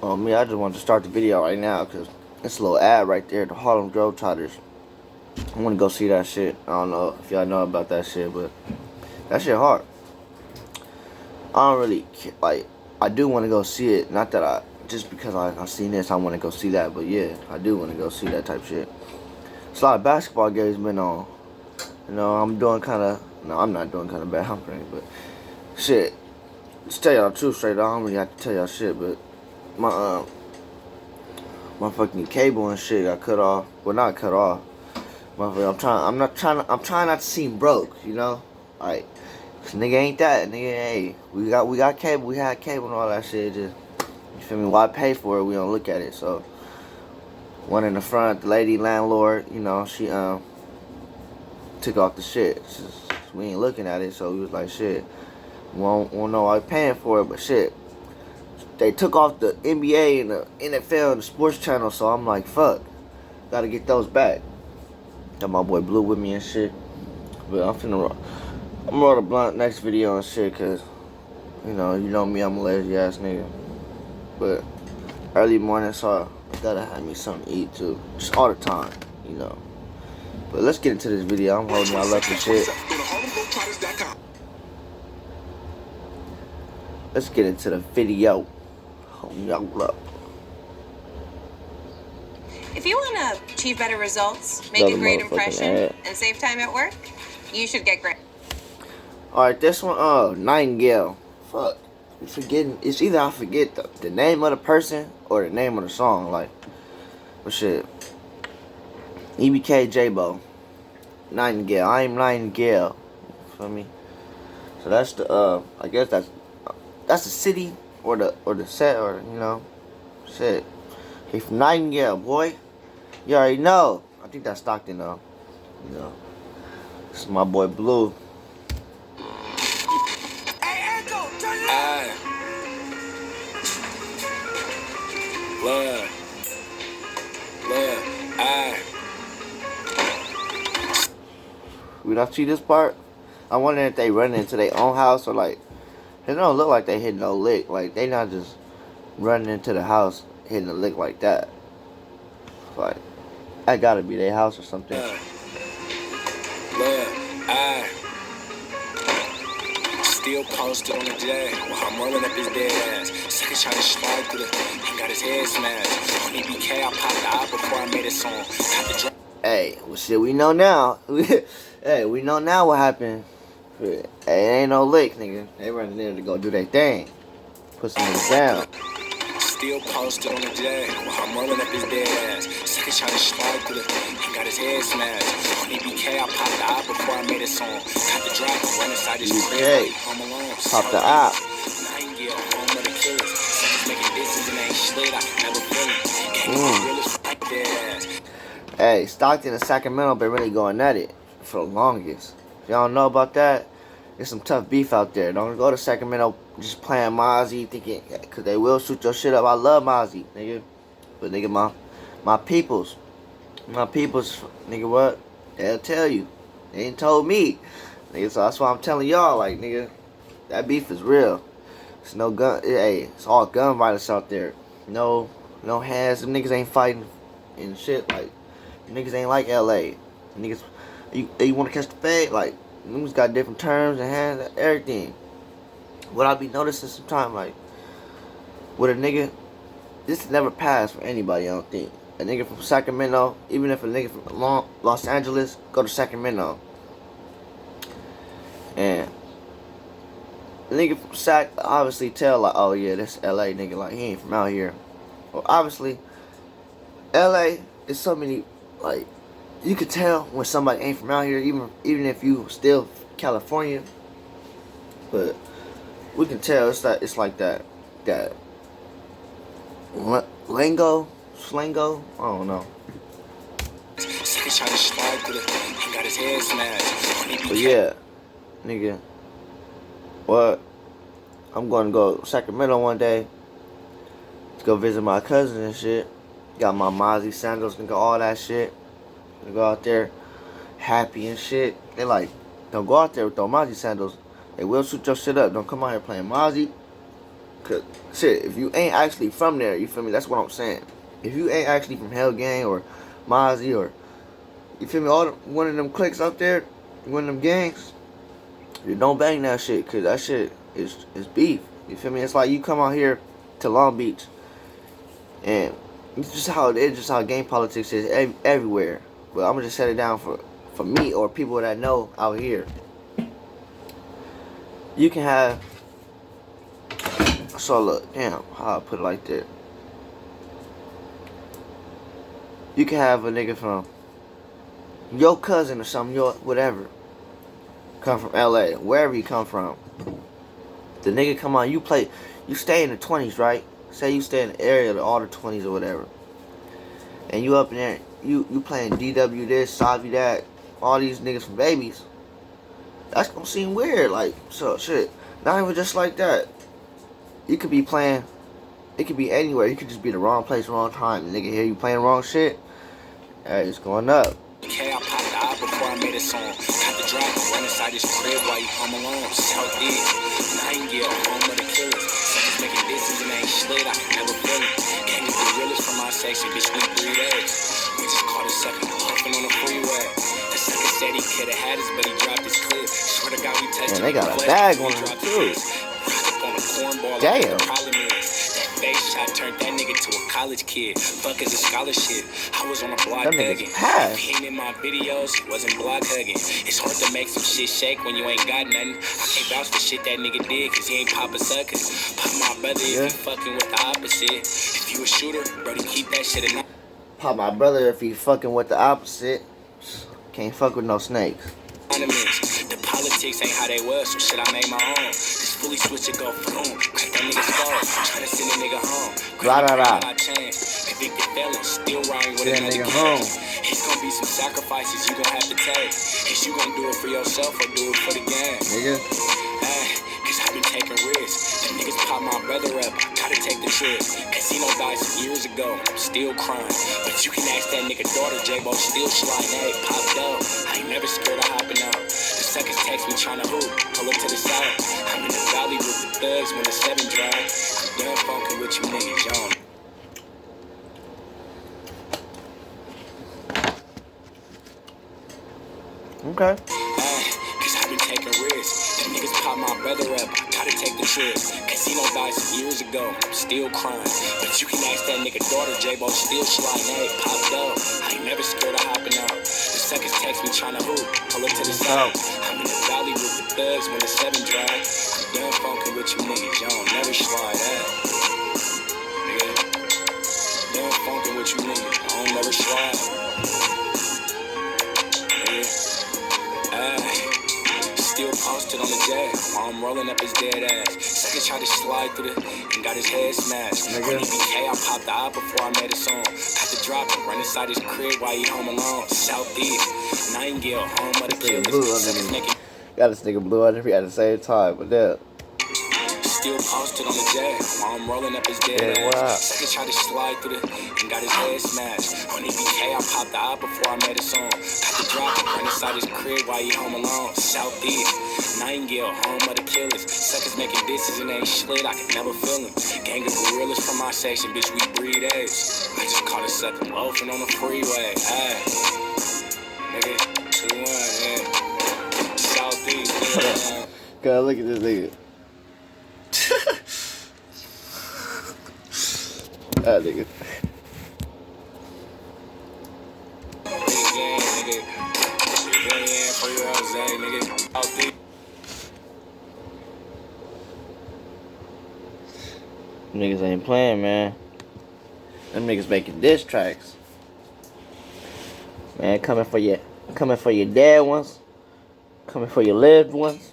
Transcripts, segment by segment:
Me, I just wanted to start the video right now because it's a little ad right there. The Harlem Globetrotters. I want to go see that shit. I don't know if y'all know about that shit, but that shit hard. I don't really like. I do want to go see it. Not that just because I seen this, I want to go see that. But yeah, I do want to go see that type shit. It's a lot of basketball games been on. You know, I'm doing kind of. No, I'm not doing kind of bad. I'm praying, but shit. Just tell y'all the truth straight. I don't really have to tell y'all shit, but my fucking cable and shit got cut off. Well, not cut off. I'm trying not to seem broke. You know, like. Nigga ain't that. Nigga, hey, we got cable. We had cable and all that shit. Just, you feel me? Why pay for it? We don't look at it. So, one in the front, the lady landlord, you know, she took off the shit. We ain't looking at it, so we was like, shit, we won't know why we paying for it, but shit, they took off the NBA and the NFL and the sports channel, so I'm like, fuck, gotta get those back. Got my boy Blue with me and shit, but I'm gonna roll the blunt next video and shit, cause you know me, I'm a lazy ass nigga. But early morning, so I gotta have me something to eat too, just all the time, you know. But let's get into this video. I'm holding y'all up and shit. Let's get into the video. Holding y'all up. If you want to achieve better results, make a great impression, and save time at work, you should get great. Alright, this one, Nightingale. Fuck. I'm forgetting. It's either I forget the name of the person or the name of the song. Like, but shit. EBK Jaaybo. Nightingale. I'm Nightingale. You feel me? So that's the, I guess that's the city or the set or, you know, shit. He from Nightingale, boy. You already know. I think that's Stockton, though. You know. This is my boy Blue. We don't see this part. I wonder if they run into their own house or like, it don't look like they hit no lick. Like they not just running into the house hitting a lick like that. Like that gotta be their house or something. Still posted on the jet while I'm rolling up his dead ass. Second shot is slide through he got his head smashed. On EBK, I popped out before I made a song. Hey, well shit, we know now. Hey, we know now what happened. Hey, it ain't no lick, nigga. They running there to go do their thing. Put some niggas down. Still posted on the jet while I'm rolling up his dead ass. Second shot is slide through he got his head smashed. On EBK, I popped out before I made a song. Got the drop, run inside his crib. Home alone. Pop the app. Nightingale, home of the killers. Someone's making disses and ain't shit. I never feel it. Hey, Stockton and Sacramento been really going at it for the longest. If y'all don't know about that, there's some tough beef out there. Don't go to Sacramento just playing Mozzie thinking, cause they will shoot your shit up. I love Mozzie, nigga. But nigga, my peoples, nigga, what? They'll tell you. They ain't told me. Nigga, so that's why I'm telling y'all, like, nigga, that beef is real. It's no gun, hey, it's all gun violence out there. No hands, them niggas ain't fighting and shit, like, niggas ain't like LA. Niggas, you want to catch the fade? Like, niggas got different terms and hands, everything. What I be noticing sometimes, like, with a nigga, this never passed for anybody, I don't think. A nigga from Sacramento, even if a nigga from Los Angeles, go to Sacramento. And the nigga from Sac obviously tell, like, oh yeah, that's LA nigga, like, he ain't from out here. Well, obviously, LA is so many, like, you could tell when somebody ain't from out here, even if you still California. But we can tell it's like that lingo, slango, I don't know. But yeah, nigga, what? I'm gonna go to Sacramento one day to go visit my cousin and shit. Got my Mozzie sandals, nigga, all that shit. Gonna go out there happy and shit. They like, don't go out there with those Mozzie sandals. They will shoot your shit up. Don't come out here playing Mozzie. Cause shit, if you ain't actually from there, you feel me? That's what I'm saying. If you ain't actually from Hell Gang or Mozzie or you feel me, one of them cliques up there, one of them gangs, you don't bang that shit, cause that shit is beef. You feel me? It's like you come out here to Long Beach, and it's just how it is, just how gang politics is everywhere. But I'm gonna just set it down for me or people that I know out here. You can have. So look, damn, how I put it like that. You can have a nigga from your cousin or something, your whatever, come from LA, wherever you come from. The nigga come on, you stay in the 20s, right? Say you stay in the area of all the 20s or whatever. And you up in there, you playing DW this, Savi that, all these niggas from babies. That's gonna seem weird, like, so shit. Not even just like that. You could be playing, it could be anywhere. You could just be in the wrong place, wrong time. The nigga hear you playing wrong shit. Hey, it's going up. EBK, I popped the eye before I made a song. Got the drive to run inside this crib while you home alone. Southeast, Nightingale, home of the killers. Suckers making business and ain't slid, I can never feel it. Can't get the realest from my section, bitch, we breed eggs. We just caught a sucker puffing on the freeway. The sucker said he could've had us, but he dropped his clip. Swear to God, we touched him. Man, they got a bag on him too. Damn. Face shot turned that nigga to a college kid. Fuck is a scholarship. I was on a block begging. He ain't in my videos, wasn't block hugging. It's hard to make some shit shake when you ain't got nothing. I can't vouch for shit that nigga did, cause he ain't pop a sucker. Pop my brother if you fucking with the opposite. If you a shooter, brody, keep that shit in. Pop my brother if he fucking with the opposite. Can't fuck with no snakes. The politics ain't how they was, so shit I made my own. Just fully switch it, go boom. Crack that nigga's phone. Tryna send a nigga home. My chance. Convicted felon, still riding with another home. It's gonna be some sacrifices you gonna have to take. Is you gonna do it for yourself or do it for the gang? Nigga. Cause I've been taking risks. The niggas pop my brother up, I gotta take the trip. Casino died some years ago, I'm still crying. But you can ask that nigga daughter, Jaaybo still sliding. Hey, popped up, I ain't never scared of hopping out. The suckers text me tryna hoop, pull up to the side. I'm in the valley with the thugs when the 7 dry. I'm done funkin' with you niggas, y'all. Okay. Cause I've been taking risks. The niggas pop my brother up, I gotta take the trip. Casino died some years ago, I'm still crying. But you can ask that nigga daughter, Jaaybo still sliding. Hey, popped up, I ain't never scared of hopping out. The suckers text me tryna hoop, pull up to the side. I'm in the valley with the thugs when the 7 dry. I'm done funkin' with you niggas, y'all never slide that. Nigga, done funkin' with you niggas, I don't never slide. Still posted on the jet while I'm rolling up his dead ass. Second tried to slide through and got his head smashed. On EBK, I popped the eye before I made a song. Got the drop and run inside his crib while he home alone. Southeast, Nightingale, home of the killers. Got this nigga blue on every at the same time, but yeah. Still posted on the jet while I'm rolling up his dead ass. Second tried to slide through and got his head smashed. On EBK, I popped the eye before I made a song. Got the drop and run inside his crib while he home alone. Southeast, Nightingale, home of the killers. Suckers making disses and ain't slid, I can never feel them. Gang of gorillas from my section, bitch, we breed eggs. I just caught a sucker loafing on the freeway. Ay, nigga, 2-1, yeah. Southeast, yeah. God, look at this nigga. That nigga. Niggas ain't playing, man. Them niggas making diss tracks. Man, coming for your dead ones. Coming for your lived ones.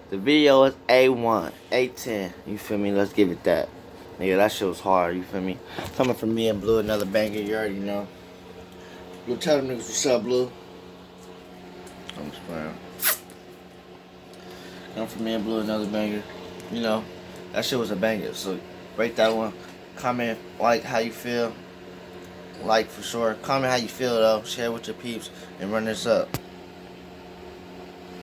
The video is A1, A10. You feel me? Let's give it that. Nigga, that shit was hard, you feel me? Coming from me and Blue, another banger, you already know. Blue, tell them niggas what's up, Blue. I'm just playing. Coming from me and Blue, another banger. You know, that shit was a banger. So, rate that one. Comment, like how you feel. Like for sure. Comment how you feel, though. Share with your peeps and run this up.